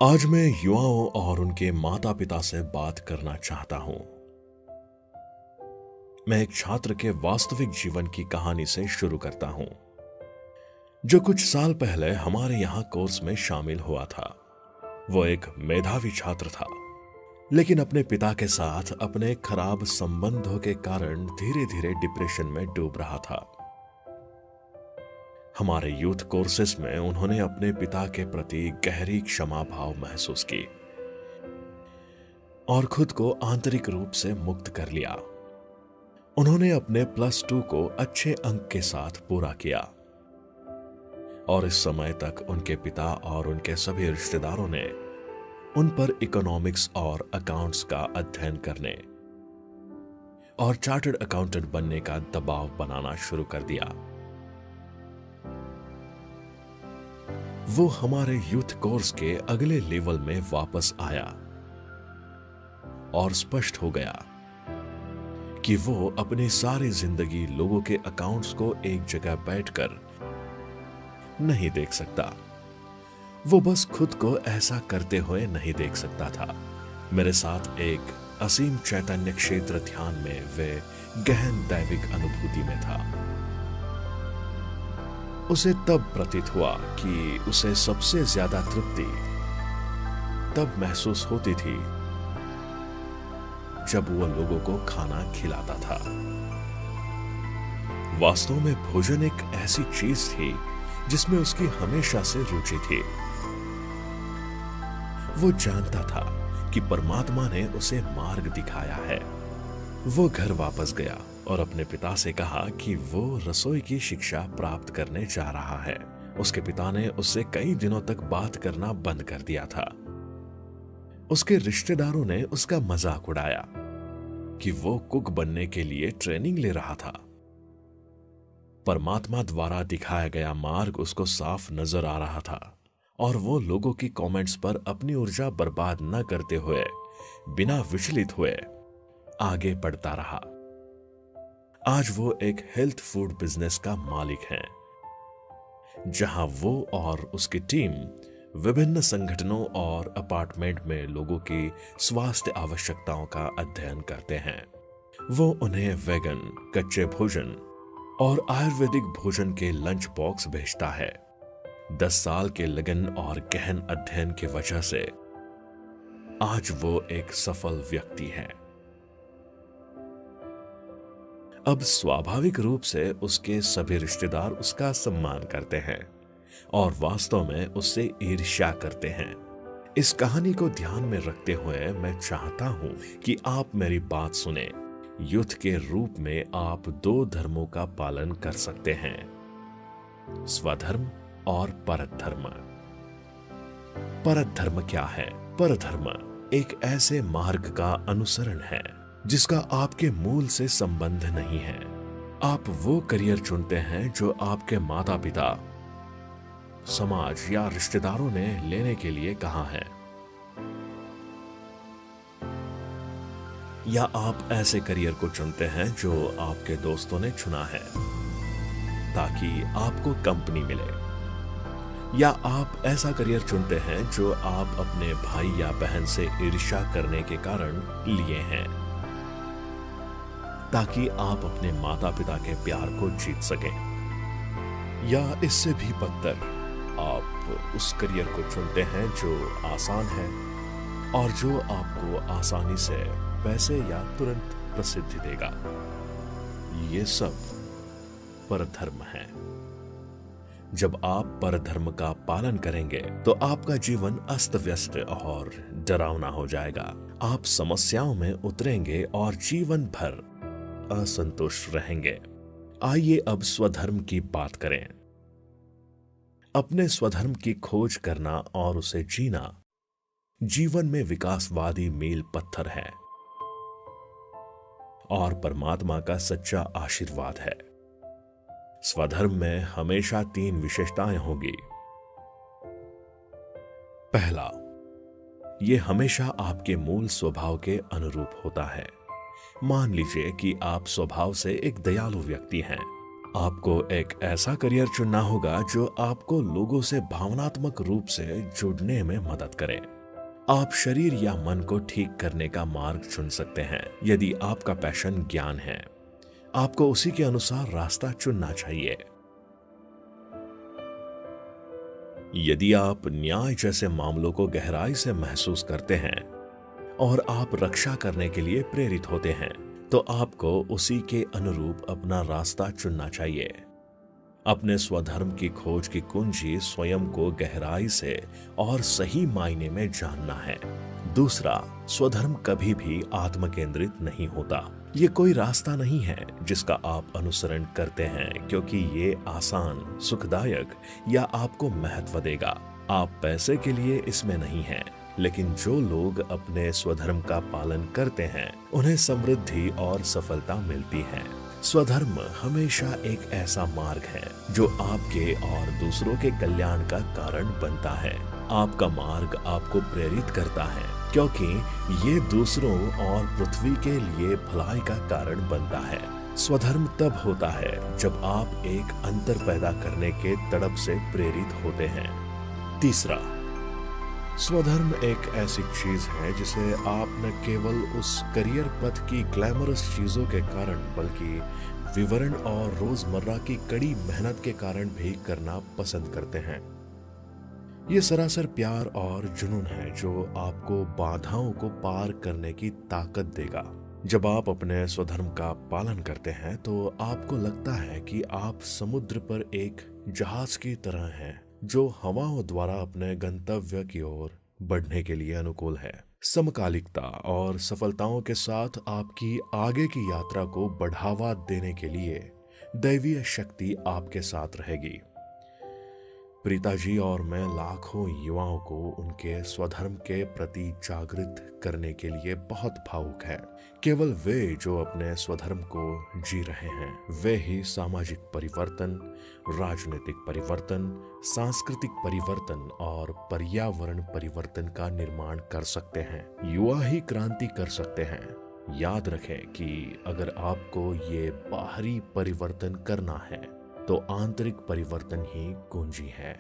आज मैं युवाओं और उनके माता पिता से बात करना चाहता हूं। मैं एक छात्र के वास्तविक जीवन की कहानी से शुरू करता हूं, जो कुछ साल पहले हमारे यहां कोर्स में शामिल हुआ था। वो एक मेधावी छात्र था, लेकिन अपने पिता के साथ अपने खराब संबंधों के कारण धीरे धीरे डिप्रेशन में डूब रहा था। हमारे यूथ कोर्सेस में उन्होंने अपने पिता के प्रति गहरी क्षमा भाव महसूस की और खुद को आंतरिक रूप से मुक्त कर लिया। उन्होंने अपने +2 को अच्छे अंक के साथ पूरा किया और इस समय तक उनके पिता और उनके सभी रिश्तेदारों ने उन पर इकोनॉमिक्स और अकाउंट्स का अध्ययन करने और चार्टर्ड अकाउंटेंट बनने का दबाव बनाना शुरू कर दिया। वो हमारे यूथ कोर्स के अगले लेवल में वापस आया और स्पष्ट हो गया कि वो अपनी सारी जिंदगी लोगों के अकाउंट्स को एक जगह बैठकर नहीं देख सकता। वो बस खुद को ऐसा करते हुए नहीं देख सकता था। मेरे साथ एक असीम चैतन्य क्षेत्र ध्यान में वे गहन दैविक अनुभूति में था। उसे तब प्रतीत हुआ कि उसे सबसे ज्यादा तृप्ति तब महसूस होती थी जब वो लोगों को खाना खिलाता था। वास्तव में भोजन एक ऐसी चीज थी जिसमें उसकी हमेशा से रुचि थी। वो जानता था कि परमात्मा ने उसे मार्ग दिखाया है। वो घर वापस गया और अपने पिता से कहा कि वो रसोई की शिक्षा प्राप्त करने जा रहा है। उसके पिता ने उससे कई दिनों तक बात करना बंद कर दिया था। उसके रिश्तेदारों ने उसका मजाक उड़ाया कि वो कुक बनने के लिए ट्रेनिंग ले रहा था। परमात्मा द्वारा दिखाया गया मार्ग उसको साफ नजर आ रहा था और वो लोगों की कमेंट्स पर अपनी ऊर्जा बर्बाद न करते हुए बिना विचलित हुए आगे बढ़ता रहा। आज वो एक हेल्थ फूड बिजनेस का मालिक है, जहां वो और उसकी टीम विभिन्न संगठनों और अपार्टमेंट में लोगों की स्वास्थ्य आवश्यकताओं का अध्ययन करते हैं। वो उन्हें वेगन, कच्चे भोजन और आयुर्वेदिक भोजन के लंच बॉक्स भेजता है। 10 साल के लगन और गहन अध्ययन की वजह से आज वो एक सफल व्यक्ति है। अब स्वाभाविक रूप से उसके सभी रिश्तेदार उसका सम्मान करते हैं और वास्तव में उससे ईर्ष्या करते हैं। इस कहानी को ध्यान में रखते हुए मैं चाहता हूं कि आप मेरी बात सुने। युद्ध के रूप में आप 2 धर्मों का पालन कर सकते हैं, स्वधर्म और परधर्म। परधर्म क्या है? परधर्म एक ऐसे मार्ग का अनुसरण है जिसका आपके मूल से संबंध नहीं है। आप वो करियर चुनते हैं जो आपके माता पिता, समाज या रिश्तेदारों ने लेने के लिए कहा है, या आप ऐसे करियर को चुनते हैं जो आपके दोस्तों ने चुना है ताकि आपको कंपनी मिले, या आप ऐसा करियर चुनते हैं जो आप अपने भाई या बहन से ईर्ष्या करने के कारण लिए हैं ताकि आप अपने माता पिता के प्यार को जीत सकें, या इससे भी बदतर आप उस करियर को चुनते हैं जो आसान है और जो आपको आसानी से पैसे या तुरंत प्रसिद्धि देगा। ये सब परधर्म है। जब आप परधर्म का पालन करेंगे तो आपका जीवन अस्त व्यस्त और डरावना हो जाएगा। आप समस्याओं में उतरेंगे और जीवन भर असंतुष्ट रहेंगे। आइए अब स्वधर्म की बात करें। अपने स्वधर्म की खोज करना और उसे जीना जीवन में विकासवादी मील पत्थर है और परमात्मा का सच्चा आशीर्वाद है। स्वधर्म में हमेशा 3 विशेषताएं होंगी। पहला, यह हमेशा आपके मूल स्वभाव के अनुरूप होता है। मान लीजिए कि आप स्वभाव से एक दयालु व्यक्ति हैं आपको एक ऐसा करियर चुनना होगा जो आपको लोगों से भावनात्मक रूप से जुड़ने में मदद करे। आप शरीर या मन को ठीक करने का मार्ग चुन सकते हैं। यदि आपका पैशन ज्ञान है, आपको उसी के अनुसार रास्ता चुनना चाहिए। यदि आप न्याय जैसे मामलों को गहराई से महसूस करते हैं और आप रक्षा करने के लिए प्रेरित होते हैं, तो आपको उसी के अनुरूप अपना रास्ता चुनना चाहिए। अपने स्वधर्म की खोज की कुंजी स्वयं को गहराई से और सही मायने में जानना है। दूसरा, स्वधर्म कभी भी आत्म केंद्रित नहीं होता। ये कोई रास्ता नहीं है जिसका आप अनुसरण करते हैं क्योंकि ये आसान, सुखदायक या आपको महत्व देगा। आप पैसे के लिए इसमें नहीं हैं, लेकिन जो लोग अपने स्वधर्म का पालन करते हैं उन्हें समृद्धि और सफलता मिलती है। स्वधर्म हमेशा एक ऐसा मार्ग है जो आपके और दूसरों के कल्याण का कारण बनता है। आपका मार्ग आपको प्रेरित करता है क्योंकि ये दूसरों और पृथ्वी के लिए भलाई का कारण बनता है। स्वधर्म तब होता है जब आप एक अंतर पैदा करने के तड़प से प्रेरित होते हैं। तीसरा, स्वधर्म एक ऐसी चीज है जिसे आप न केवल उस करियर पथ की ग्लैमरस चीजों के कारण बल्कि विवरण और रोजमर्रा की कड़ी मेहनत के कारण भी करना पसंद करते हैं। ये सरासर प्यार और जुनून है जो आपको बाधाओं को पार करने की ताकत देगा। जब आप अपने स्वधर्म का पालन करते हैं तो आपको लगता है कि आप समुद्र पर एक जहाज की तरह हैं जो हवाओं द्वारा अपने गंतव्य की ओर बढ़ने के लिए अनुकूल है। समकालिकता और सफलताओं के साथ आपकी आगे की यात्रा को बढ़ावा देने के लिए दैवीय शक्ति आपके साथ रहेगी। प्रीता जी और मैं लाखों युवाओं को उनके स्वधर्म के प्रति जागृत करने के लिए बहुत भावुक है। केवल वे जो अपने स्वधर्म को जी रहे हैं, वे ही सामाजिक परिवर्तन, राजनीतिक परिवर्तन, सांस्कृतिक परिवर्तन और पर्यावरण परिवर्तन का निर्माण कर सकते हैं। युवा ही क्रांति कर सकते हैं। याद रखें कि अगर आपको ये बाहरी परिवर्तन करना है तो आंतरिक परिवर्तन ही कुंजी है।